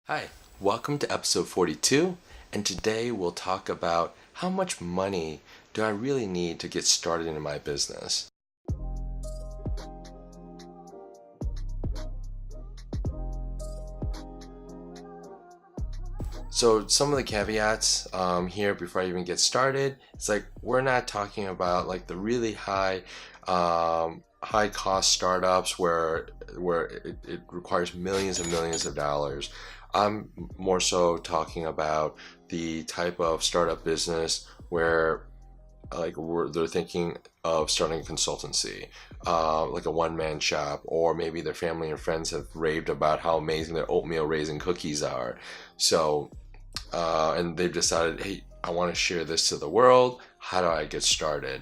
Hi, welcome to episode 42, and today we'll talk about how much money do I really need to get started in my business. So some of the caveats here before I even get started, it's like we're not talking about like the really high cost startups where it requires millions and millions of dollars. I'm more so talking about the type of startup business where they're thinking of starting a consultancy, like a one-man shop, or maybe their family and friends have raved about how amazing their oatmeal raisin cookies are. So and they've decided, hey, I want to share this to the world. How do I get started?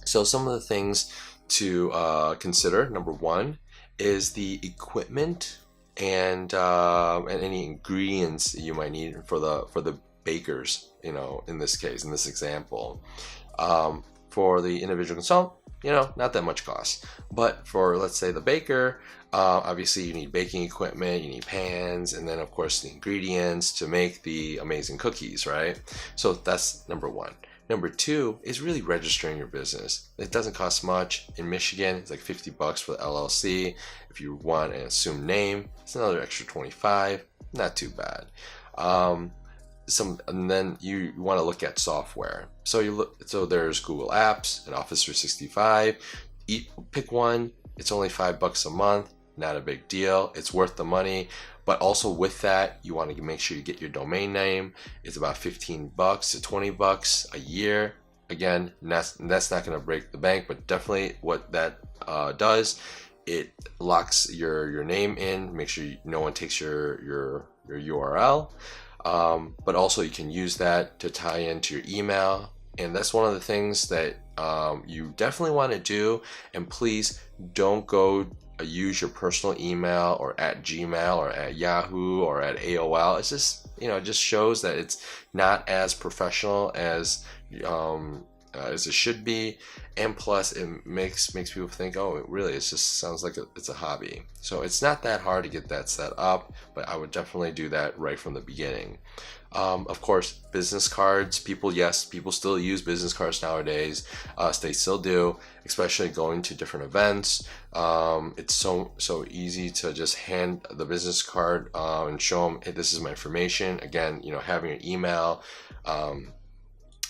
So some of the things to consider. Number one is the equipment and any ingredients that you might need for the bakers. In this case, in this example, for the individual consultant, not that much cost. But for, let's say, the baker, obviously you need baking equipment, you need pans, and then of course the ingredients to make the amazing cookies, right? So that's number one. Number two is really registering your business. It doesn't cost much. In Michigan, it's like $50 for the LLC. If you want an assumed name, it's another extra 25. Not too bad. And then you want to look at software. So there's Google Apps and Office 365. Pick one. It's only $5 a month. Not a big deal. It's worth the money. But also with that, you want to make sure you get your domain name. It's about $15 to $20 a year. Again, that's not going to break the bank, but definitely what that does, it locks your name in. Make sure no one takes your URL. But also you can use that to tie into your email. And that's one of the things that you definitely want to do. And please don't go use your personal email or at Gmail or at Yahoo or at AOL. It's just, it just shows that it's not as professional as it should be. And plus it makes people think, oh, it just sounds like it's a hobby. So it's not that hard to get that set up, but I would definitely do that right from the beginning. Of course, business cards. People still use business cards nowadays. They still do, especially going to different events. It's so easy to just hand the business card and show them, hey, this is my information. Again, having your email.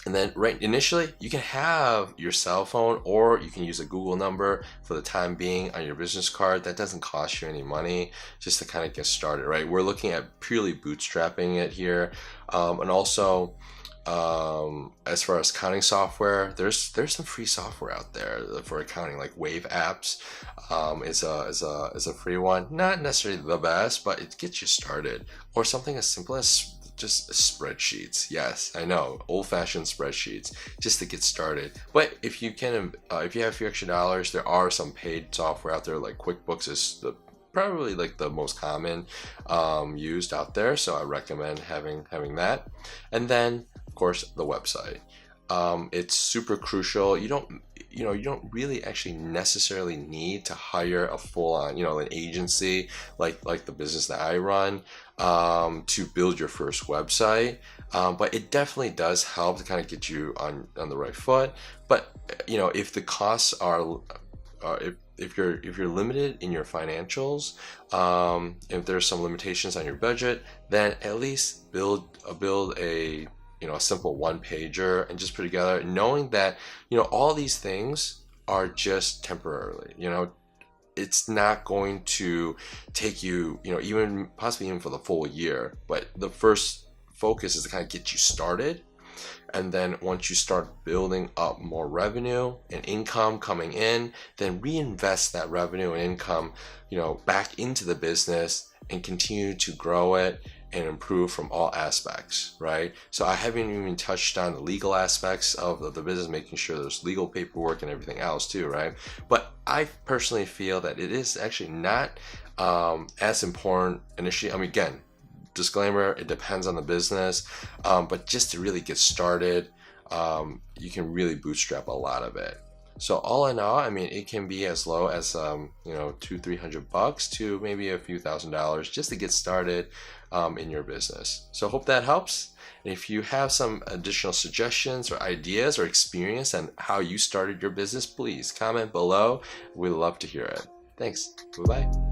And then initially, you can have your cell phone or you can use a Google number for the time being on your business card. That doesn't cost you any money, just to kind of get started, right? We're looking at purely bootstrapping it here. And also, as far as accounting software, there's some free software out there for accounting, like WaveApps is a free one. Not necessarily the best, but it gets you started. Or something as simple as just spreadsheets. Yes, I know, old-fashioned spreadsheets, just to get started. But if you have a few extra dollars, there are some paid software out there, like QuickBooks is probably like the most common used out there. So I recommend having that. And then, of course, the website. It's super crucial. You don't really actually necessarily need to hire a full-on, an agency like the business that I run to build your first website. But it definitely does help to kind of get you on the right foot. But if the costs are if you're limited in your financials, if there's some limitations on your budget, then at least build a simple one pager and just put together, knowing that all these things are just temporarily. It's not going to take you even for the full year, but the first focus is to kind of get you started. And then once you start building up more revenue and income coming in, then reinvest that revenue and income back into the business and continue to grow it and improve from all aspects, right? So I haven't even touched on the legal aspects of the business, making sure there's legal paperwork and everything else too, right? But I personally feel that it is actually not as important initially. Again, disclaimer, it depends on the business, but just to really get started, you can really bootstrap a lot of it. So all in all, I mean, it can be as low as you know, $200-300 to maybe a few $1,000s just to get started in your business. So hope that helps. And if you have some additional suggestions or ideas or experience on how you started your business, please comment below. We'd love to hear it. Thanks. Bye-bye.